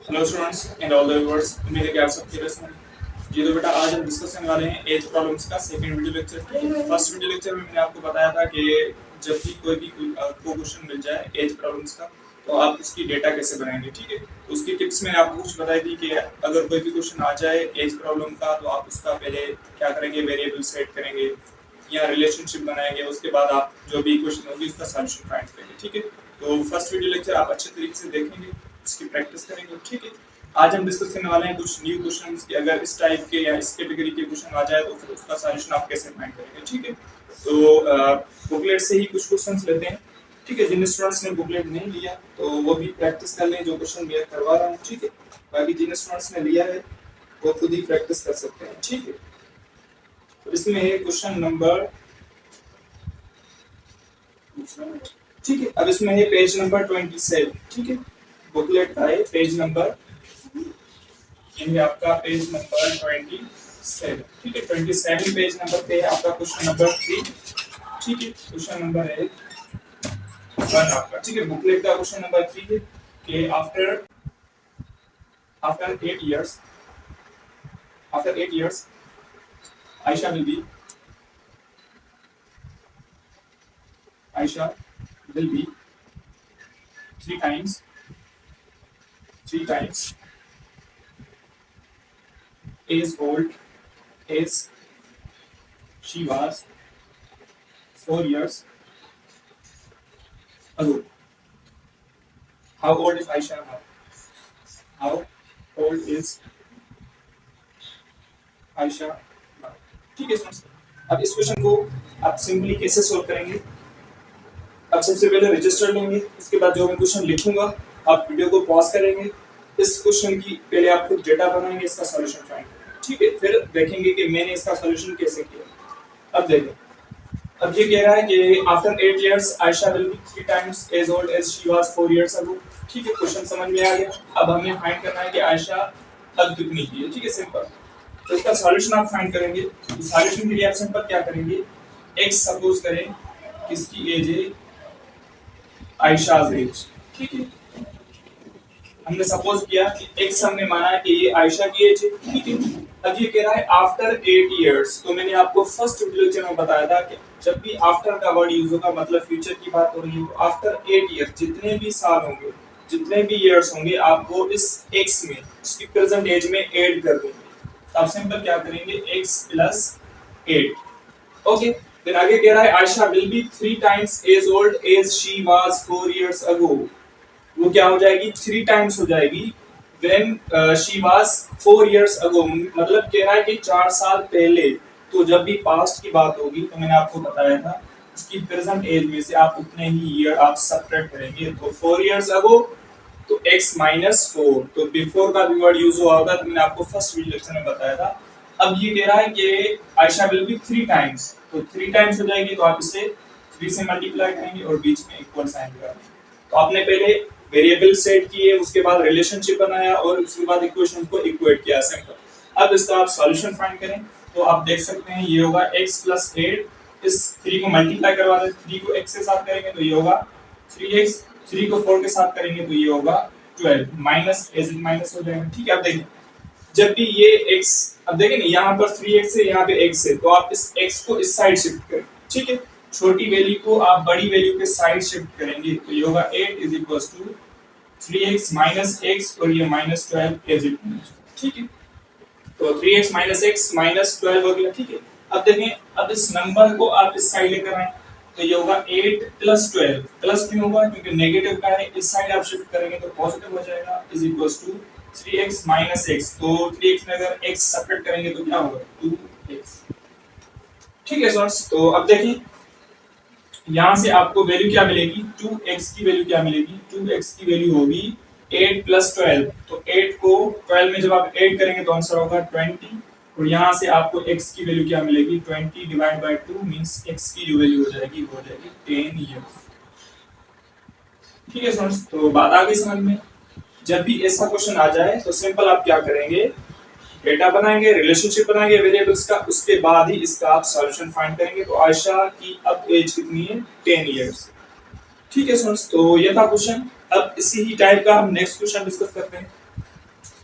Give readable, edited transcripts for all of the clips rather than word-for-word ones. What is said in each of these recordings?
Hello students and all the viewers, उम्मीद है कि आप सब खैरियत से हैं। जी तो बेटा, आज हम डिस्कस करने वाले हैं एज प्रॉब्लम्स का second video lecture. First video lecture में मैंने आपको बताया था कि जब भी कोई भी आपको क्वेश्चन मिल जाए एज प्रॉब्लम्स का, तो आप उसकी डेटा कैसे बनाएंगे। ठीक है, तो उसकी टिप्स मैंने आपको कुछ बताई थी कि अगर कोई भी क्वेश्चन आ जाए एज प्रॉब्लम का, तो आप उसका पहले क्या करेंगे, वेरिएबल सेट करेंगे या रिलेशनशिप बनाएंगे। उसके बाद आप जो भी क्वेश्चन होगी उसका सॉल्यूशन फाइंड करेंगे। ठीक है, तो फर्स्ट वीडियो लेक्चर आप अच्छे तरीके से देखेंगे, उसकी प्रैक्टिस करेंगे। ठीक है, आज हम डिस्कस करने वाले हैं कुछ न्यू क्वेश्चंस कि अगर इस टाइप के या इस कैटेगरी के क्वेश्चन आ जाए तो फिर उसका सॉल्यूशन आप कैसे फाइंड करेंगे। ठीक है, तो बुकलेट से ही कुछ क्वेश्चंस लेते हैं। ठीक है, जिन स्टूडेंट्स ने बुकलेट नहीं लिया तो वो भी प्रैक्टिस कर लें जो क्वेश्चन मैं करवा रहा हूँ। ठीक है, बाकी जिन स्टूडेंट्स ने लिया है वो खुद ही प्रैक्टिस कर सकते हैं। ठीक है, तो इसमें है क्वेश्चन नंबर, ठीक है, अब इसमें है पेज नंबर 27। ठीक है, बुकलेट का है पेज नंबर, ये है आपका पेज नंबर 27। ठीक है, 27 पेज नंबर पे है आपका क्वेश्चन नंबर 3। ठीक है, क्वेश्चन नंबर है 1 आपका। ठीक है, बुकलेट का क्वेश्चन नंबर 3 है कि after 8 years Aisha will be Aisha will be three times as old as she was 4 years ago. How old is Aisha now? How old is Aisha now? ठीक है students, अब इस question को आप simply कैसे solve करेंगे। अब सबसे पहले रजिस्टर लेंगे, इसके बाद जो मैं क्वेश्चन लिखूंगा आप वीडियो को पॉज करेंगे, इस क्वेश्चन की पहले आप खुद डेटा बनाएंगे, इसका सॉल्यूशन फाइंड करेंगे। ठीक है, फिर देखेंगे कि मैंने इसका सॉल्यूशन कैसे किया। अब देखें, अब ये कह रहा है कि after 8 years Ayesha will be 3 times as old as she was 4 years ago। ठीक है, क्वेश्चन समझ में आ गया। अब हमें फाइंड करना है कि आयशा अब कितनी की है। ठीक है, सिंपल। तो इसका सॉल्यूशन आप फाइंड करेंगे। तो सॉल्यूशन के लिए आप सिंपल क्या करेंगे, x सपोज करें किसकी एज है, आयशा एज। ठीक है, हमने सपोज किया कि x हमने माना है कि ये आयशा की एज है। ठीक है, अब ये कह रहा है आफ्टर 8 years। तो मैंने आपको फर्स्ट वीडियो लेक्चर में बताया था कि जब भी आफ्टर का वर्ड यूज होगा मतलब फ्यूचर की बात हो रही है, तो आफ्टर 8 years जितने भी साल होंगे, जितने भी इयर्स होंगे, आपको इस x में उसकी प्रेजेंट एज में ऐड कर देंगे। तो आप सिंपल क्या करेंगे, x प्लस 8। ओके, फिर आगे कह रहा है Ayesha will be 3 times as old as she was 4 years ago। वो क्या हो जाएगी, 3 times हो जाएगी when she was 4 years ago। मतलब कह रहा है कि 4 साल पहले। तो जब भी पास्ट की बात होगी तो मैंने आपको बताया था उसकी प्रेजेंट एज में से आप उतने ही ईयर आप सब्ट्रैक्ट करेंगे। तो 4 years ago तो x माइनस 4। तो बिफोर का भी वर्ड यूज हुआ होगा, तो मैंने आपको फर्स्ट वीडियो लेक्चर में बताया था। अब ये कह रहा है कि आयशा विल बी 3 times। तो 3 times हो जाएगी, तो आप इसे 3 से मल्टीप्लाई करेंगे और बीच में इक्वल साइन लगाएंगे। तो आपने पहले वेरिएबल सेट किए, उसके बाद रिलेशनशिप बनाया और उसके बाद इक्वेशन को इक्वेट किया, सिंपल। अब इसका आप सॉल्यूशन फाइंड करें तो आप देख सकते हैं ये होगा x प्लस 8। इस 3 को मल्टीप्लाई करवा दें, 3 को x के साथ करेंगे तो ये होगा 3x, 3 को 4 के साथ करेंगे तो ये होगा 12, माइनस एज इट माइनस हो जाएगा। ठीक है, अब देखिए जब भी ये x, अब देखें ना यहाँ पर 3x है, यहाँ पे x है, तो आप इस x को इस साइड शिफ्ट करें। ठीक है, छोटी वैल्यू को आप बड़ी वैल्यू के साइड शिफ्ट करेंगे तो ये होगा 8 is equals to 3x minus x और ये माइनस 12 एज इट। ठीक है, तो 3x माइनस x माइनस 12 हो गया। ठीक है, अब देखें, अब इस नंबर को आप इस साइड लेकर आए तो ये होगा 8 प्लस 12। प्लस क्यों होगा, क्योंकि नेगेटिव का है, इस साइड आप शिफ्ट करेंगे तो पॉजिटिव हो जाएगा, is equals to 3x minus x। तो 3x में अगर x सब्ट्रैक्ट करेंगे तो क्या होगा, 2x। ठीक है स्टूडेंट्स, तो अब देखिए यहाँ से आपको वैल्यू क्या मिलेगी, 2x की वैल्यू क्या मिलेगी, 2x की वैल्यू होगी 8 प्लस 12। तो 8 को 12 में जब आप ऐड करेंगे तो आंसर होगा 20। और यहाँ से आपको x की वैल्यू क्या मिलेगी, 20 डिवाइड बाय 2 मींस x की जो वैल्यू हो जाएगी 10 इयर्स। ठीक है स्टूडेंट्स, तो बात आ गई समझ में। जब भी ऐसा क्वेश्चन आ जाए तो सिंपल आप क्या करेंगे, डेटा बनाएंगे, रिलेशनशिप बनाएंगे वेरिएबल्स का, उसके बाद ही इसका आप सॉल्यूशन फाइंड करेंगे। तो आयशा की अब एज कितनी है, 10 इयर्स। ठीक है स्टूडेंट्स, तो ये था क्वेश्चन। अब इसी ही टाइप का हम नेक्स्ट क्वेश्चन डिस्कस करते हैं।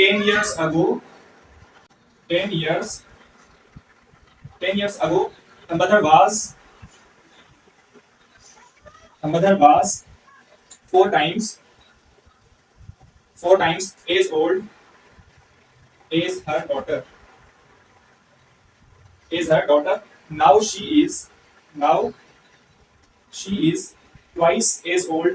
10 years ago the mother was four times as old as her daughter. Now she is twice as old.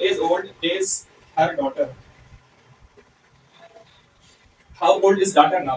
as old as her daughter. How old is daughter now?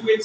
2x.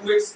2x,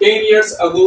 10 years ago.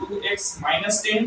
2x minus 10,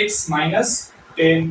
x minus 10.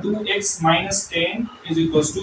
2x minus 10 is equals to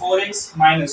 4x minus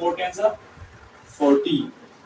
4 10s are 40.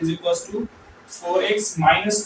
is equals to 4x minus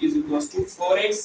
is equals to 4x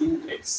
2x.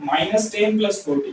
-10 + 40.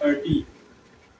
30.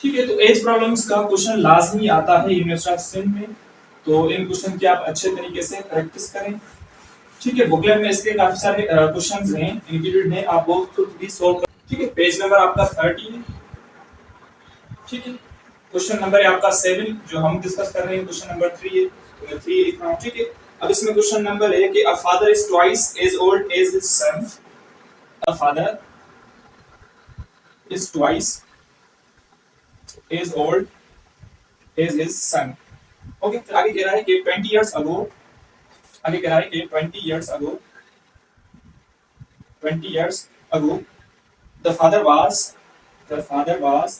ठीक है, तो as problems का question लाजमी आता है university of Sindh में, तो इन question की आप अच्छे तरीके से प्रैक्टिस करें। ठीक है, बुकलेट में इसके काफी सारे क्वेश्चंस हैं, इंक्लूडेड हैं, आप वो खुद भी सॉल्व कर। ठीक है, पेज नंबर आपका 30 है। ठीक है, क्वेश्चन नंबर है आपका 7 जो हम डिस्कस कर रहे हैं, क्वेश्चन नंबर 3 है, तो मैं 3 लिख रहा हूं। ठीक है, अब इसमें क्वेश्चन नंबर है कि a father is twice as old as his son, a father is twice as old as his son. Okay, फिर आगे कह रहा है कि 20 इयर्स अगो, आगे कह रहा है कि 20 years ago, 20 years ago the father was the father was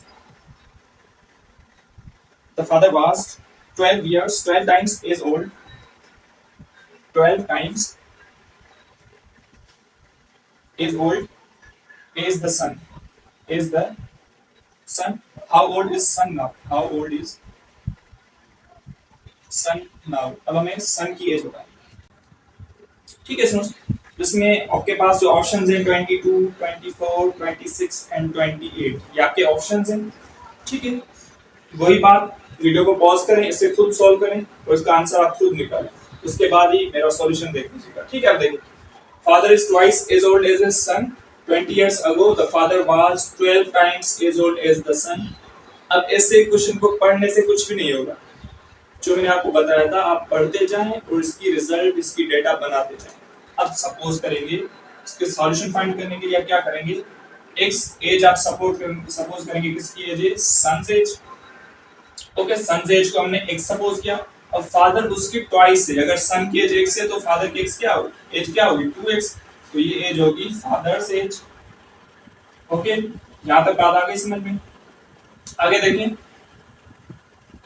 the father was 12 years 12 times is old, 12 times is old is the son, is the son. How old is son now? How old is son now? अब हमें son की as बताएं। ठीक है सुनो, जिसमें आपके पास जो ऑप्शंस हैं 22, 24, 26 एंड 28, ये आपके ऑप्शंस हैं। ठीक है, वही बात, वीडियो को पॉज करें, इसे खुद सॉल्व करें और इसका आंसर आप खुद निकालें, उसके बाद ही मेरा सॉल्यूशन देख लीजिएगा। ठीक है, आप देखिए, father is twice as old as his son, 20 years ago the father was 12 times as old as the son। अब ऐसे क्वेश्चन को पढ़ने से कुछ भी नहीं होगा, जो मैंने आपको बताया था आप पढ़ते जाएं और इसकी रिजल्ट, इसकी डेटा बनाते जाएं। अब सपोज करेंगे, इसके सॉल्यूशन फाइंड करने के लिए आप क्या करेंगे, एक्स एज आप सपोज करेंगे, किसकी एज है, son's age. Okay, son's age को हमने x सपोज किया, अब फादर उसकी ट्वाइस है, अगर सन की एज x है तो फादर की एज क्या होगी 2x, तो ये एज होगी फादर्स एज। ओके, यहां तक बात आ गई समझ में। आगे देखें,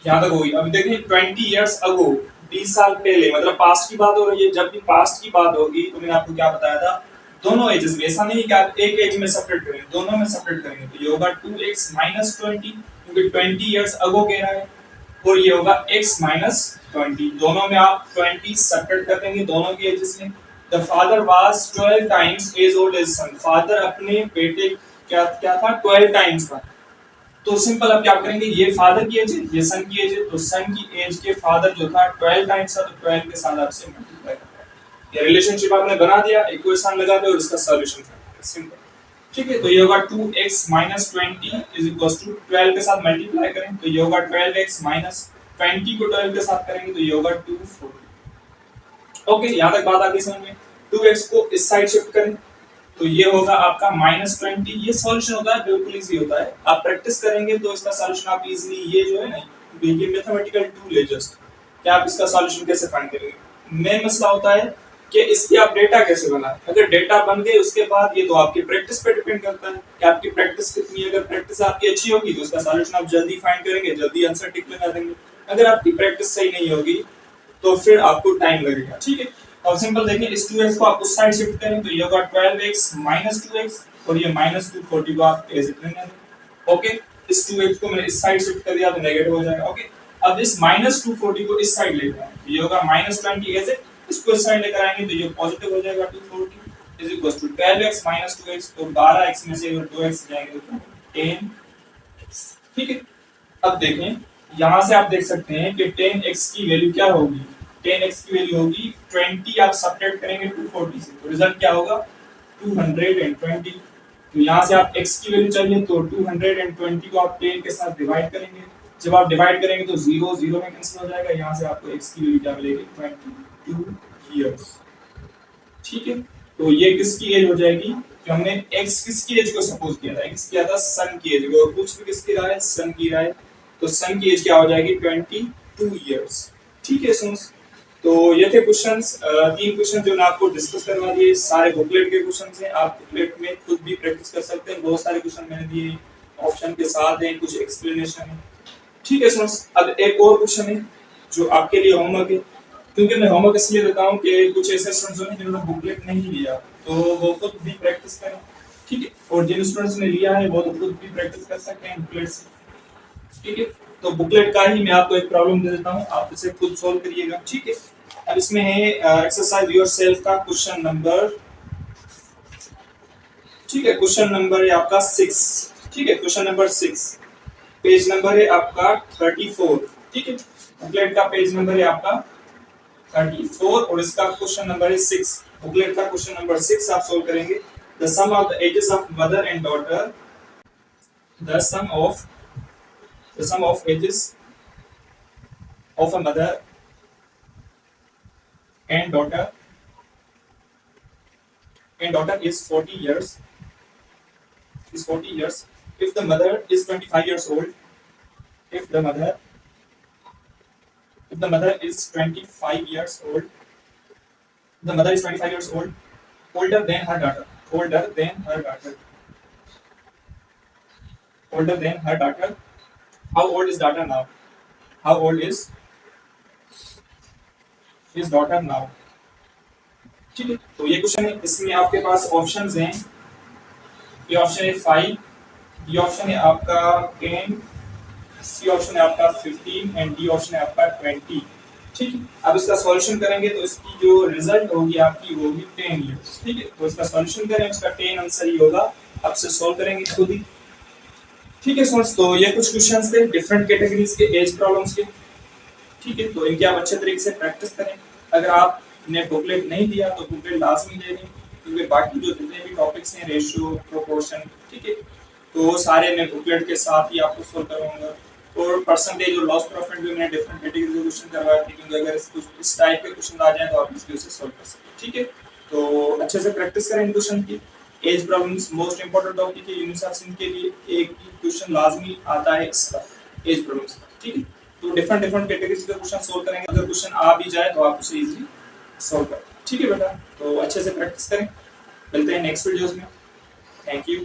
यहां तक होगी। अभी देखें 20 इयर्स अगो, 20 साल पहले, मतलब पास्ट की बात हो रही है। जब भी पास्ट की बात होगी तो मैंने आपको क्या बताया था, दोनों एजेस में, ऐसा नहीं कि आप एक एज में सेपरेट करेंगे, दोनों में सेपरेट करेंगे, तो ये होगा 2x माइनस 20, क्योंकि 20 इयर्स अगो कह रहा है, और ये होगा x माइनस 20, दोनों में आप 20 सेपरेट कर देंगे, दोनों के एजेस में। The father was 12 times as old as son, father अपने बेटे क्या क्या था 12 टाइम्स का, तो सिंपल अब क्या करेंगे, ये फादर की एज है, ये सन की एज है, तो सन की एज के फादर जो था 12 टाइम्स था, तो 12 के साथ आपसे मल्टीप्लाई करना है। ये रिलेशनशिप आपने बना दिया, इक्वेशन लगा दो और इसका सॉल्यूशन कर सिंपल। ठीक है, तो ये होगा 2x minus 20 is equal to 12 के साथ मल्टीप्लाई करें तो ये होगा 12x माइनस 20 को 12 के साथ करेंगे तो ये होगा 240। ओके, यहां तक बात आ गई समझ में। 2x को इस साइड शिफ्ट करें तो ये होगा आपका माइनस 20। ये सॉल्यूशन होता है, बिल्कुल इजी होता है, आप प्रैक्टिस करेंगे तो इसका सॉल्यूशन आप इजीली, ये जो है ना, ये मैथमेटिकल टूल है जस्ट, कि आप इसका सॉल्यूशन कैसे फाइंड करेंगे। मेन मसला होता है कि इसकी आप डेटा कैसे बनाएं। अगर डेटा बन गए उसके बाद ये तो आपकी प्रैक्टिस पे डिपेंड करता है कि आपकी प्रैक्टिस कितनी है। अगर प्रैक्टिस आपकी अच्छी होगी तो इसका सॉल्यूशन आप जल्दी फाइंड करेंगे, जल्दी आंसर टिक लगा देंगे। अगर आपकी प्रैक्टिस सही नहीं होगी तो फिर आपको टाइम लगेगा। ठीक है, और सिंपल देखिए, इस 2x को आप उस साइड शिफ्ट करें तो ये होगा 12x माइनस 2x, और ये माइनस 240 को आप एज इट लेंगे। ओके, इस 2x को मैंने इस साइड शिफ्ट कर दिया तो नेगेटिव हो जाएगा। ओके, अब इस माइनस 240 को इस साइड लेकर आए, ये होगा माइनस 20 एज इट, इसको इस साइड लेकर आएंगे तो ये पॉजिटिव हो जाएगा 240 is equal to 12x minus 2x, तो 12x में से अगर 2x जाएंगे तो 10x। ठीक है, अब देखें, यहां से आप देख सकते हैं कि 10x की वैल्यू क्या होगी, 10x की वैल्यू होगी 20, आप सब्ट्रैक्ट करेंगे 240 से तो रिजल्ट क्या होगा 220। तो यहाँ से आप x की वैल्यू चाहिए तो 220 को आप 10 के साथ डिवाइड करेंगे, जब आप डिवाइड करेंगे तो 0 0 में कैंसिल हो जाएगा, यहाँ से आपको x की वैल्यू क्या मिलेगी 22 इयर्स। ठीक है, तो ये किसकी एज हो जाएगी, कि हमने x किसकी एज को सपोज किया था, x किया था सन की एज को, कुछ भी किसकी रहा है, सन की रहा है, तो सन की एज क्या हो जाएगी 22 इयर्स। ठीक है स्टूडेंट्स, तो ये थे क्वेश्चंस, 3 क्वेश्चन जो मैं आपको डिस्कस करवा दिए, सारे बुकलेट के क्वेश्चंस हैं, आप बुकलेट में खुद भी प्रैक्टिस कर सकते हैं। बहुत सारे क्वेश्चन मैंने दिए, ऑप्शन के साथ हैं, कुछ एक्सप्लेनेशन है। ठीक है स्टूडेंट्स, अब एक और क्वेश्चन है जो आपके लिए होमवर्क है, क्योंकि मैं होमवर्क इसलिए देता हूँ कि कुछ ऐसे स्टूडेंट्स हैं जिन्होंने बुकलेट नहीं लिया तो वो खुद भी प्रैक्टिस करें। ठीक है, और जिन स्टूडेंट्स ने लिया है वो तो खुद भी प्रैक्टिस कर सकते हैं बुकलेट से। ठीक है, तो बुकलेट का ही मैं आपको एक प्रॉब्लम दे देता हूँ, आप इसे खुद सॉल्व करिएगा। ठीक है, अब इसमें है एक्सरसाइज योरसेल्फ का क्वेश्चन नंबर, ठीक है, क्वेश्चन नंबर है आपका 6। ठीक है, क्वेश्चन नंबर 6, पेज नंबर है आपका 34, ठीक है, बुकलेट का पेज नंबर है आपका 34 और इसका क्वेश्चन नंबर है 6, बुकलेट का क्वेश्चन नंबर 6 आप सोल्व करेंगे। The sum of the ages of mother and daughter, the sum of ages of a mother and daughter is 40 years, if the mother is 25 years old, if the mother is 25 years old, the mother is 25 years old, older than her daughter, how old is daughter now, how old is daughter now, ठीक है। तो ये question है, इसमें आपके पास options हैं, ये option है 5, बी ऑप्शन है आपका 10, सी ऑप्शन है आपका 15 एंड डी ऑप्शन है आपका 20, ठीक है। अब इसका सॉल्यूशन करेंगे तो इसकी जो रिजल्ट होगी आपकी वो होगी 10 इयर्स, ठीक है। तो इसका सॉल्यूशन करें, इसका 10 आंसर ही होगा, अब से सॉल्व करेंगे खुद ही, ठीक है स्टूडेंट्स। तो ये कुछ क्वेश्चंस थे डिफरेंट कैटेगरीज के एज प्रॉब्लम्स के, ठीक है। तो इनकी आप अच्छे तरीके से प्रैक्टिस करें। अगर आपने बुकलेट नहीं दिया तो बुकलेट लाजमी ले लें, क्योंकि बाकी जो जितने भी टॉपिक्स हैं, रेशियो, प्रोपोर्शन, ठीक है, तो सारे मैं बुकलेट के साथ ही आपको सोल्व करवाऊंगा। और परसेंटेज और लॉस प्रॉफिट भी मैंने डिफरेंट कैटेगरी के क्वेश्चन करवाए थे, क्योंकि अगर इस टाइप के क्वेश्चन आ जाए तो आप इसकी उसे सोल्व कर सकते, ठीक है। तो अच्छे से प्रैक्टिस करें इन क्वेश्चन की। Age problems most important topic है, यूनिवर्सिटी के लिए एक क्वेश्चन लाजमी आता है इसका, एज प्रॉब्लम्स का, ठीक है। तो डिफरेंट कैटेगरीज के क्वेश्चन सोल्व करेंगे, अगर क्वेश्चन आ भी जाए तो आप उसे इजीली सॉल्व करें, ठीक है बेटा। तो अच्छे से प्रैक्टिस करें, मिलते हैं नेक्स्ट वीडियोस में, थैंक यू।